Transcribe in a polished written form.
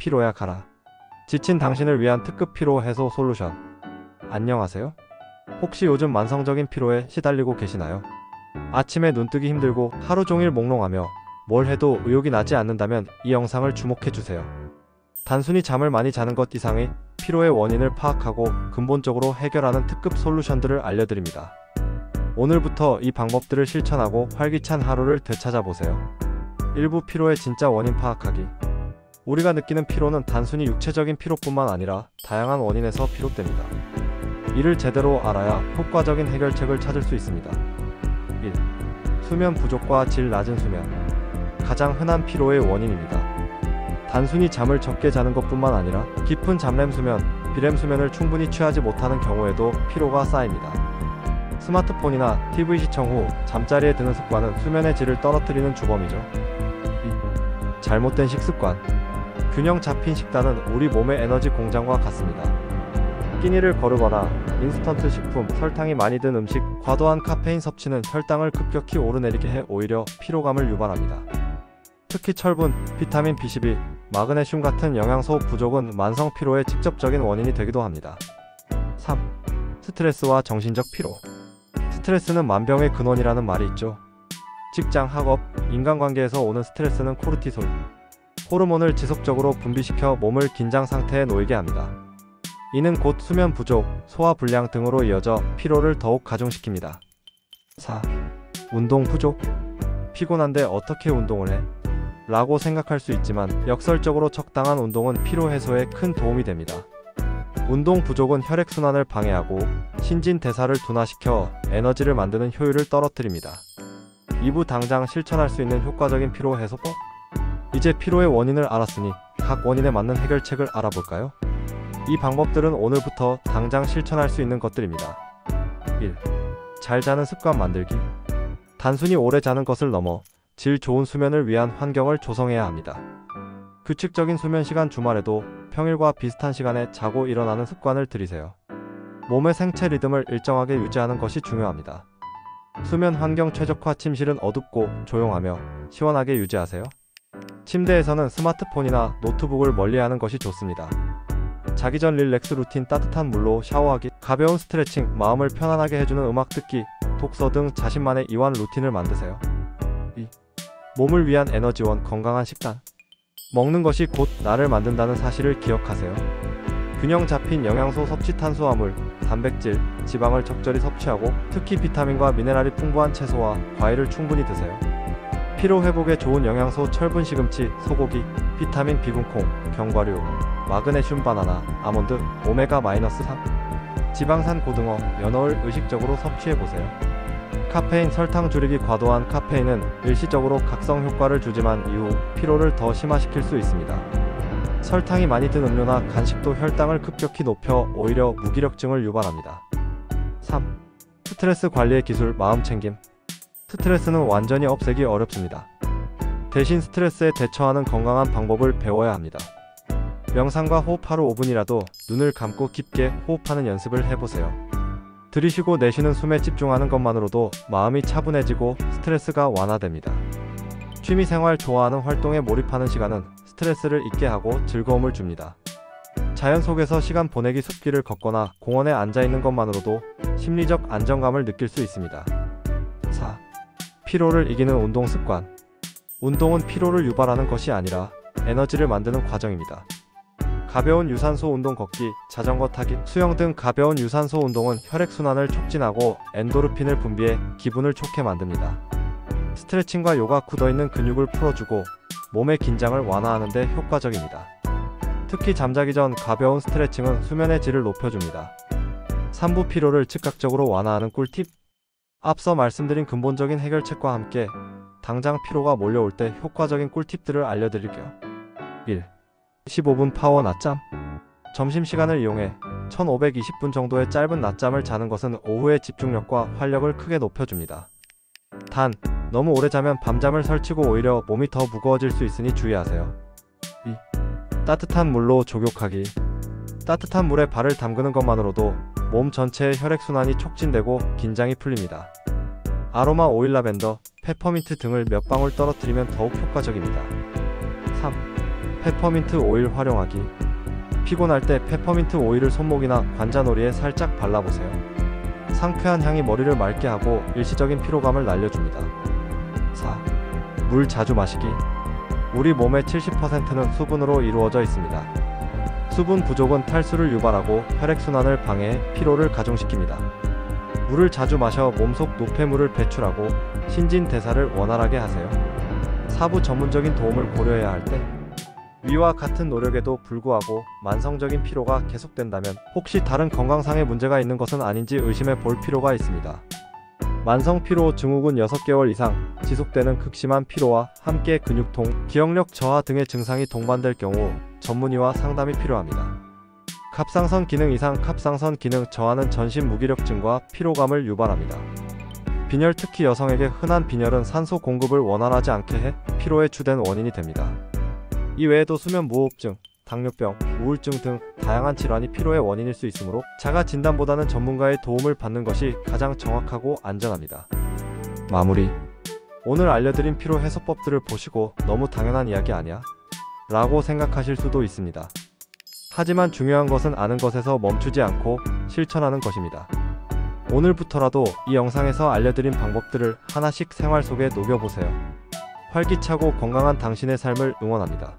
피로야 가라. 지친 당신을 위한 특급 피로 해소 솔루션. 안녕하세요. 혹시 요즘 만성적인 피로에 시달리고 계시나요? 아침에 눈뜨기 힘들고 하루 종일 몽롱하며 뭘 해도 의욕이 나지 않는다면 이 영상을 주목해주세요. 단순히 잠을 많이 자는 것 이상의 피로의 원인을 파악하고 근본적으로 해결하는 특급 솔루션들을 알려드립니다. 오늘부터 이 방법들을 실천하고 활기찬 하루를 되찾아보세요. 일부 피로의 진짜 원인 파악하기. 우리가 느끼는 피로는 단순히 육체적인 피로뿐만 아니라 다양한 원인에서 비롯됩니다. 이를 제대로 알아야 효과적인 해결책을 찾을 수 있습니다. 1. 수면 부족과 질 낮은 수면. 가장 흔한 피로의 원인입니다. 단순히 잠을 적게 자는 것뿐만 아니라 깊은 잠렘 수면, 비렘 수면을 충분히 취하지 못하는 경우에도 피로가 쌓입니다. 스마트폰이나 TV 시청 후 잠자리에 드는 습관은 수면의 질을 떨어뜨리는 주범이죠. 2. 잘못된 식습관. 균형 잡힌 식단은 우리 몸의 에너지 공장과 같습니다. 끼니를 거르거나 인스턴트 식품, 설탕이 많이 든 음식, 과도한 카페인 섭취는 혈당을 급격히 오르내리게 해 오히려 피로감을 유발합니다. 특히 철분, 비타민 B12, 마그네슘 같은 영양소 부족은 만성 피로의 직접적인 원인이 되기도 합니다. 3. 스트레스와 정신적 피로. 스트레스는 만병의 근원이라는 말이 있죠. 직장, 학업, 인간관계에서 오는 스트레스는 코르티솔, 호르몬을 지속적으로 분비시켜 몸을 긴장 상태에 놓이게 합니다. 이는 곧 수면 부족, 소화 불량 등으로 이어져 피로를 더욱 가중시킵니다. 4. 운동 부족. 피곤한데 어떻게 운동을 해? 라고 생각할 수 있지만 역설적으로 적당한 운동은 피로 해소에 큰 도움이 됩니다. 운동 부족은 혈액순환을 방해하고 신진대사를 둔화시켜 에너지를 만드는 효율을 떨어뜨립니다. 2부 당장 실천할 수 있는 효과적인 피로 해소법? 이제 피로의 원인을 알았으니 각 원인에 맞는 해결책을 알아볼까요? 이 방법들은 오늘부터 당장 실천할 수 있는 것들입니다. 1. 잘 자는 습관 만들기. 단순히 오래 자는 것을 넘어 질 좋은 수면을 위한 환경을 조성해야 합니다. 규칙적인 수면 시간, 주말에도 평일과 비슷한 시간에 자고 일어나는 습관을 들이세요. 몸의 생체 리듬을 일정하게 유지하는 것이 중요합니다. 수면 환경 최적화. 침실은 어둡고 조용하며 시원하게 유지하세요. 침대에서는 스마트폰이나 노트북을 멀리하는 것이 좋습니다. 자기 전 릴렉스 루틴, 따뜻한 물로 샤워하기, 가벼운 스트레칭, 마음을 편안하게 해주는 음악 듣기, 독서 등 자신만의 이완 루틴을 만드세요. 2. 몸을 위한 에너지원, 건강한 식단. 먹는 것이 곧 나를 만든다는 사실을 기억하세요. 균형 잡힌 영양소 섭취, 탄수화물, 단백질, 지방을 적절히 섭취하고 특히 비타민과 미네랄이 풍부한 채소와 과일을 충분히 드세요. 피로 회복에 좋은 영양소, 철분 시금치, 소고기, 비타민 B군콩, 견과류, 마그네슘 바나나, 아몬드, 오메가-3, 지방산 고등어, 연어를 의식적으로 섭취해보세요. 카페인, 설탕 줄이기. 과도한 카페인은 일시적으로 각성 효과를 주지만 이후 피로를 더 심화시킬 수 있습니다. 설탕이 많이 든 음료나 간식도 혈당을 급격히 높여 오히려 무기력증을 유발합니다. 3. 스트레스 관리의 기술, 마음챙김. 스트레스는 완전히 없애기 어렵습니다. 대신 스트레스에 대처하는 건강한 방법을 배워야 합니다. 명상과 호흡. 하루 5분이라도 눈을 감고 깊게 호흡하는 연습을 해보세요. 들이쉬고 내쉬는 숨에 집중하는 것만으로도 마음이 차분해지고 스트레스가 완화됩니다. 취미생활, 좋아하는 활동에 몰입하는 시간은 스트레스를 잊게 하고 즐거움을 줍니다. 자연 속에서 시간 보내기. 숲길을 걷거나 공원에 앉아있는 것만으로도 심리적 안정감을 느낄 수 있습니다. 4. 피로를 이기는 운동 습관. 운동은 피로를 유발하는 것이 아니라 에너지를 만드는 과정입니다. 가벼운 유산소 운동, 걷기, 자전거 타기, 수영 등 가벼운 유산소 운동은 혈액순환을 촉진하고 엔도르핀을 분비해 기분을 좋게 만듭니다. 스트레칭과 요가, 굳어있는 근육을 풀어주고 몸의 긴장을 완화하는 데 효과적입니다. 특히 잠자기 전 가벼운 스트레칭은 수면의 질을 높여줍니다. 3부 피로를 즉각적으로 완화하는 꿀팁. 앞서 말씀드린 근본적인 해결책과 함께 당장 피로가 몰려올 때 효과적인 꿀팁들을 알려드릴게요. 1. 15분 파워 낮잠. 점심시간을 이용해 1520분 정도의 짧은 낮잠을 자는 것은 오후의 집중력과 활력을 크게 높여줍니다. 단, 너무 오래 자면 밤잠을 설치고 오히려 몸이 더 무거워질 수 있으니 주의하세요. 2. 따뜻한 물로 족욕하기. 따뜻한 물에 발을 담그는 것만으로도 몸 전체의 혈액순환이 촉진되고 긴장이 풀립니다. 아로마 오일, 라벤더, 페퍼민트 등을 몇 방울 떨어뜨리면 더욱 효과적입니다. 3. 페퍼민트 오일 활용하기. 피곤할 때 페퍼민트 오일을 손목이나 관자놀이에 살짝 발라보세요. 상쾌한 향이 머리를 맑게 하고 일시적인 피로감을 날려줍니다. 4. 물 자주 마시기. 우리 몸의 70%는 수분으로 이루어져 있습니다. 수분 부족은 탈수를 유발하고 혈액순환을 방해해 피로를 가중시킵니다. 물을 자주 마셔 몸속 노폐물을 배출하고 신진대사를 원활하게 하세요. 사부 전문적인 도움을 고려해야 할 때, 위와 같은 노력에도 불구하고 만성적인 피로가 계속된다면 혹시 다른 건강상의 문제가 있는 것은 아닌지 의심해 볼 필요가 있습니다. 만성 피로 증후군 6개월 이상 지속되는 극심한 피로와 함께 근육통, 기억력 저하 등의 증상이 동반될 경우 전문의와 상담이 필요합니다. 갑상선 기능 이상. 갑상선 기능 저하는 전신 무기력증과 피로감을 유발합니다. 빈혈, 특히 여성에게 흔한 빈혈은 산소 공급을 원활하지 않게 해 피로의 주된 원인이 됩니다. 이 외에도 수면 무호흡증, 당뇨병, 우울증 등 다양한 질환이 피로의 원인일 수 있으므로 자가 진단보다는 전문가의 도움을 받는 것이 가장 정확하고 안전합니다. 마무리. 오늘 알려드린 피로 해소법들을 보시고 너무 당연한 이야기 아니야? 라고 생각하실 수도 있습니다. 하지만 중요한 것은 아는 것에서 멈추지 않고 실천하는 것입니다. 오늘부터라도 이 영상에서 알려드린 방법들을 하나씩 생활 속에 녹여보세요. 활기차고 건강한 당신의 삶을 응원합니다.